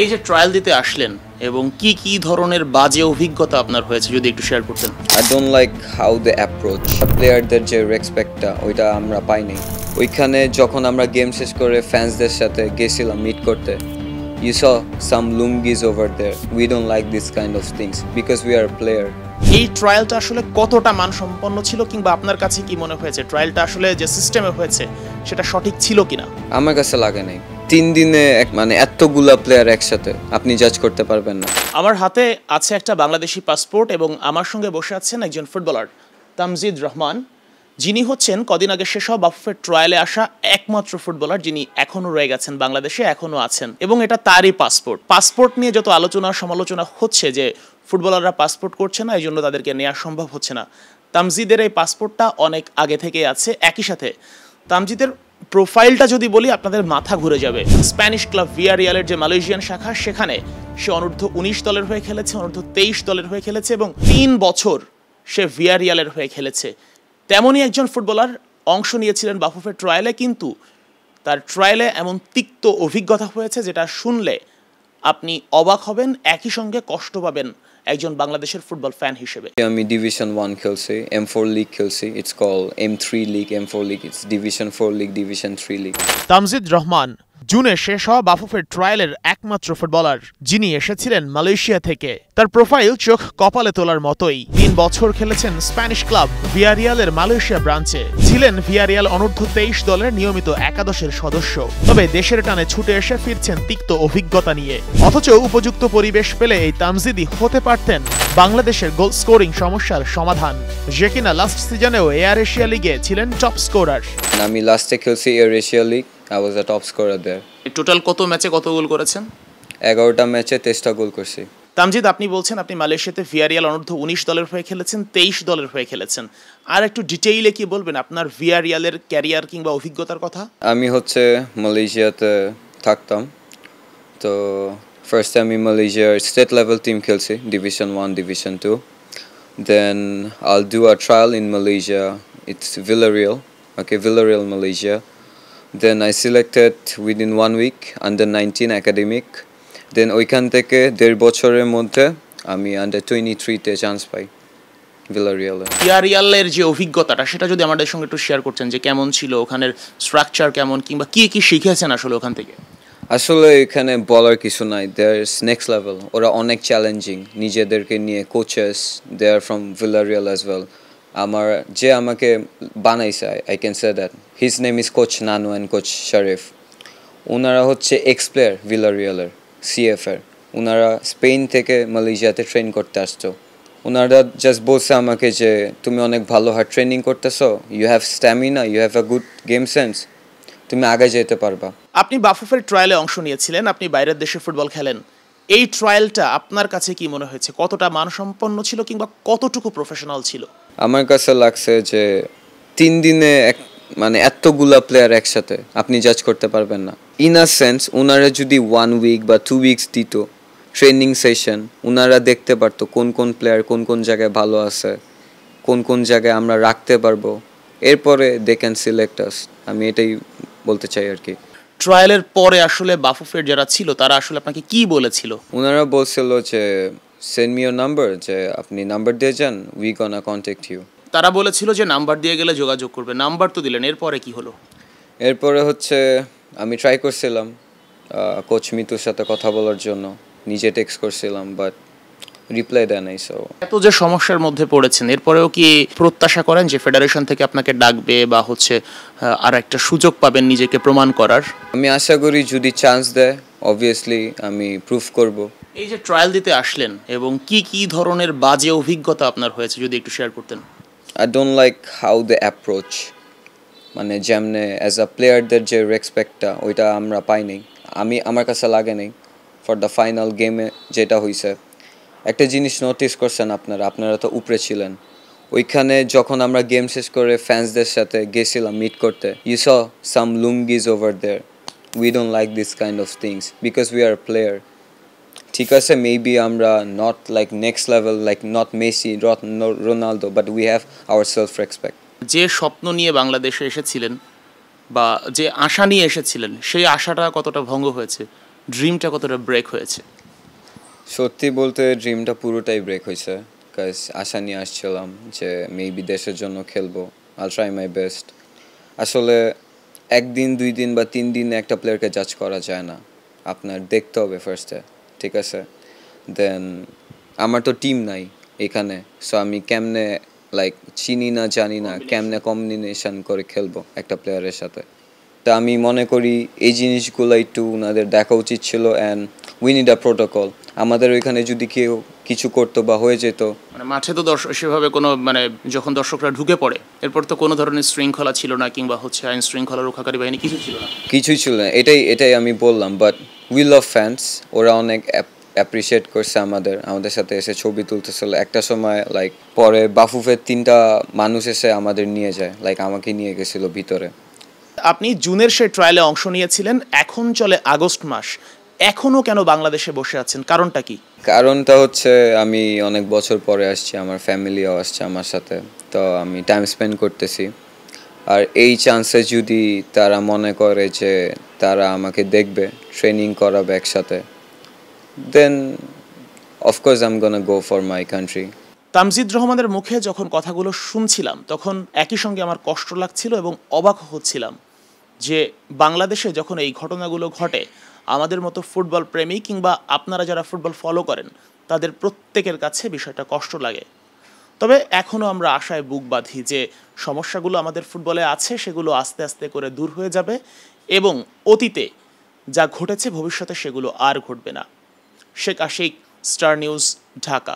এই যে ট্রায়াল দিতে আসলেন এবং কি কি ধরনের বাজে অভিজ্ঞতা আপনার হয়েছে যদি একটু শেয়ার করতেন। I don't like how they approach প্লেয়ারদের যে রেসপেক্টটা ওইটা আমরা পাইনি। ওইখানে যখন আমরা গেম শেষ করে ফ্যান্সদের সাথে গেছিলাম মিট করতে, you saw some lungis over there. We don't like this kind of things because we are a player. এই ট্রায়ালটা আসলে কতটা মানসম্পন্ন ছিল কিংবা আপনার কাছে কি মনে হয়েছে ট্রায়ালটা আসলে যে সিস্টেমে হয়েছে সেটা সঠিক ছিল কিনা? আমার কাছে লাগে নাই 3 দিনে মানে এতগুলা প্লেয়ার একসাথে আপনি জাজ করতে পারবেন না। আমার হাতে আছে একটা বাংলাদেশি পাসপোর্ট এবং আমার সঙ্গে বসে আছেন একজন ফুটবলার তামজিদ রহমান, যিনি হচ্ছেন কদিন আগে শেষ হওয়া বাফুফের ট্রায়ালে আসা একমাত্র ফুটবলার যিনি এখনও রয়ে গেছেন বাংলাদেশে, এখনও আছেন এবং এটা তারই পাসপোর্ট নিয়ে যত আলোচনা সমালোচনা হচ্ছে যে ফুটবলাররা পাসপোর্ট করছে না, এই জন্য তাদেরকে নেওয়া সম্ভব হচ্ছে না। তামজিদের এই পাসপোর্টটা অনেক আগে থেকে আছে। একই সাথে তামজিদের প্রোফাইলটা যদি বলি আপনাদের মাথা ঘুরে যাবে। স্প্যানিশ ক্লাব ভিয়ারিয়ালের যে মালয়েশিয়ান শাখা, সেখানে সে অনূর্ধ্ব 19 দলের হয়ে খেলেছে, অনূর্ধ্ব 23 দলের হয়ে খেলেছে এবং 3 বছর সে ভিয়ারিয়ালের হয়ে খেলেছে। তেমনই একজন ফুটবলার অংশ নিয়েছিলেন বাফুফের ট্রায়ালে, কিন্তু তার ট্রায়ালে এমন তিক্ত অভিজ্ঞতা হয়েছে যেটা শুনলে আপনি অবাক হবেন, একই সঙ্গে কষ্ট পাবেন একজন বাংলাদেশের ফুটবল ফ্যান হিসেবে। আমি ডিভিশন 1 খেলছি, M4 লিগ খেলছি, it's call M3 league, M4 league, it's division 4 league, division 3 league. Tamjid Rahman জুনে শেষ হওয়া বাফুফের ট্রায়ালের একমাত্র ফুটবলার যিনি এসেছিলেন মালয়েশিয়া থেকে। তার প্রোফাইল চোখ কপালে তোলার মতোই। 3 বছর খেলেছেন স্প্যানিশ ক্লাব ভিয়ারিয়ালের মালয়েশিয়া ব্রাঞ্চে, ছিলেন ভিয়ারিয়াল অনূর্ধ্ব 23 দলের নিয়মিত একাদশের সদস্য। তবে দেশের টানে ছুটে এসে ফিরছেন তিক্ত অভিজ্ঞতা নিয়ে। অথচ উপযুক্ত পরিবেশ পেলে এই তামজিদই হতে পারতেন বাংলাদেশের গোল স্কোরিং সমস্যার সমাধান, যে কিনা লাস্ট সিজনেও এয়ার এশিয়া লিগে ছিলেন টপ স্কোরার। আমি লাস্টে খেলছি air Asia league, I was a top scorer there. Total কত ম্যাচে কত গোল করেছেন? 11টা ম্যাচে 23টা গোল করছি। তামজিদ, আপনি বলছেন আপনি মালয়েশিয়াতে ভিয়ারিয়াল অনূর্ধ্ব 19 দলের হয়ে খেলেছেন, 23 দলের হয়ে খেলেছেন। আর একটু ডিটেইলে কি বলবেন আপনার ভিয়ারিয়ালের ক্যারিয়ার কিংবা অভিজ্ঞতার কথা? আমি মালয়েশিয়াতে থাকতাম, তো ফার্স্টে আমি মালয়েশিয়ার স্টেট লেভেল টিম খেলছি, division 1, division 2. Then I'll do a trial in Malaysia, it's Villarreal, okay, Villarreal, Malaysia. Then I selected within 1 week under 19 academic. Then ওইখান থেকে 1.5 বছরের মধ্যে আমি আন্ডার 23-তে চান্স পাই ভিলারিয়ালে। ভিয়ারিয়ালের যে অভিজ্ঞতাটা সেটা যদি আমাদের সঙ্গে একটু শেয়ার করতেন, যে কেমন ছিল ওখানের স্ট্রাকচার কেমন কিংবা কি কি শিখেছেন আসলে ওখান থেকে? আসলে এখানে বলার কিছু নাই, দেয়ার ইজ নেক্সট লেভেল। ওরা অনেক চ্যালেঞ্জিং নিজেদেরকে নিয়ে, coaches they are from Villarreal as well. আমাকে বানাইছে, I can say that his name is coach Nanu and coach Sharif. ওনারা হচ্ছে এক্স প্লেয়ার ভিলারিয়ালের, সিএফের। ওনারা স্পেন থেকে মালয়েশিয়াতে ট্রেন করতে আসতো। ওনারা জাস্ট বলছে আমাকে যে তুমি অনেক ভালো হার্ড ট্রেনিং করতেছো, you have stamina, you have a good game sense, তুমি আগে যেতে পারবা। আপনি বাফুফের ট্রায়ালে অংশ নিয়েছিলেন, আপনি বাইরের দেশে ফুটবল খেলেন। এই ট্রায়ালটা আপনার কাছে কি মনে হয়েছে, কতটা মানসম্পন্ন ছিল কিংবা কতটুকু প্রফেশনাল ছিল? আমার কাছে লাগছে যে 3 দিনে মানে এতগুলা প্লেয়ার একসাথে আপনি জাজ করতে পারবেন না। ইন আ সেন্স ওনারা যদি 1 উইক বা 2 উইকস দিত ট্রেনিং সেশন, ওনারা দেখতে পারতো কোন কোন প্লেয়ার কোন কোন জায়গায় ভালো আছে, কোন কোন জায়গায় আমরা রাখতে পারবো, এরপরে দে ক্যান সিলেক্ট আস। আমি এটাই বলতে চাই আর কি। ট্রায়ালের পরে আসলে বাফুফের যারা ছিল তারা আসলে আপনাকে কি বলেছিল? ওনারা বলছিল যে সেন্ড মি ইওর নাম্বার, যে আপনি নাম্বার দিয়ে যান, উই গোনা কন্ট্যাক্ট ইউ। তারা বলেছিল যে নাম্বার দিয়ে গেলে যোগাযোগ করবে, নাম্বার তো দিলেন, এরপরে কি হলো? এরপরে আমি ট্রাই করছিলাম কোচ মিতুর সাথে কথা বলার জন্য, নিজে টেক্সট করছিলাম, বাট রিপ্লাই দেয় নাই। সো এত যে সমস্যার মধ্যে পড়েছেন, এরপরেও কি প্রত্যাশা করেন যে ফেডারেশন থেকে আপনাকে ডাকবে বা আর একটা সুযোগ পাবেন নিজেকে প্রমাণ করার? আমি আশা করি যদি চান্স দেয় অবভিয়াসলি আমি প্রুফ করব। এই যে ট্রায়াল দিতে আসলেন এবং কি কি ধরনের বাজে অভিজ্ঞতা আপনার হয়েছে যদি একটু শেয়ার করতেন। I don't like how they approach, মানে যেমনে অ্যাজ আ প্লেয়ারদের যে রেসপেক্টটা ওইটা আমরা পাইনি। আমার কাছে লাগে নাই ফর দ্য ফাইনাল গেমে যেটা হয়েছে। একটা জিনিস নোটিস করছেন আপনারা তো উপরে ছিলেন, ওইখানে যখন আমরা গেম শেষ করে ফ্যান্সদের সাথে গেছিলাম মিট করতে, you saw some lungis over there. We don't like this kind of things because we are player. ঠিক আছে, মেবি আমরা not like next level, like not Messi, not Ronaldo, but we have our self respect. যে স্বপ্ন নিয়ে বাংলাদেশে এসেছিলেন বা যে আশা নিয়ে এসেছিলেন, সেই আশাটা কতটা ভঙ্গ হয়েছে ড্রিমটা কতটা ব্রেক হয়েছে? সত্যি বলতে ড্রিমটা পুরোটাই ব্রেক হয়েছে, কাজ আশা নিয়ে আসছিলাম যে মেবি দেশের জন্য খেলবো, আল ট্রাই মাই বেস্ট। আসলে একদিন 2 দিন বা 3 দিনে একটা প্লেয়ারকে জাজ করা যায় না, আপনার দেখতে হবে ফার্স্টে, ঠিক আছে? দেন আমার তো টিম নাই এখানে, সো আমি কেমনে লাইক চিনি না জানি না কেমনে কম্বিনেশন করে খেলবো একটা প্লেয়ারের সাথে। তা আমি মনে করি এই জিনিসগুলো একটু ওনাদের দেখা উচিত ছিল, and we need a protocol. আমাদের ওইখানে যদি কেউ কিছু করতো বা হয়ে যেত, মানে মাঠে তো দর্শক সেভাবে কোনো মানে যখন দর্শকরা ঢুকে পড়ে এরপর তো কোনো ধরনের শৃঙ্খলা ছিল না, কিংবা হচ্ছে আইন শৃঙ্খলা রক্ষাকারী বাহিনী কিছু ছিল না। কিছুই ছিল না, এটাই এটাই আমি বললাম। বাট উই লাভ ফ্যান্স, ওরা অনেক অ্যাপ্রিসিয়েট করছে আমাদের সাথে এসে ছবি তুলতেছিল। একটা সময় লাইক পরে বাফুফের 3টা মানুষ এসে আমাদের নিয়ে যায়, লাইক আমাকে নিয়ে গেছিল ভিতরে। আপনি জুনের সেই ট্রায়ালে অংশ নিয়েছিলেন, এখন চলে আগস্ট মাস, এখনও কেন বাংলাদেশে বসে আছেন, কারণটা কি? কারণটা হচ্ছে আমি অনেক বছর পরে আসছি, আমার ফ্যামিলিও আসছে আমার সাথে, তো আমি টাইম স্পেন্ড করতেছি। আর এই চান্সে যদি তারা মনে করে যে তারা আমাকে দেখবে, ট্রেনিং করাবে একসাথে, then of course I am gonna go for my country. Tamjid রহমানের মুখে যখন কথাগুলো শুনছিলাম তখন একই সঙ্গে আমার কষ্ট লাগছিল এবং অবাক হচ্ছিলাম যে বাংলাদেশে যখন এই ঘটনাগুলো ঘটে আমাদের মতো ফুটবল প্রেমী কিংবা আপনারা যারা ফুটবল ফলো করেন তাদের প্রত্যেকের কাছে বিষয়টা কষ্ট লাগে। তবে এখনও আমরা আশায় বুক বাঁধি যে সমস্যাগুলো আমাদের ফুটবলে আছে সেগুলো আস্তে আস্তে করে দূর হয়ে যাবে এবং অতীতে যা ঘটেছে ভবিষ্যতে সেগুলো আর ঘটবে না। Sheikh Ashiq, star news, Dhaka.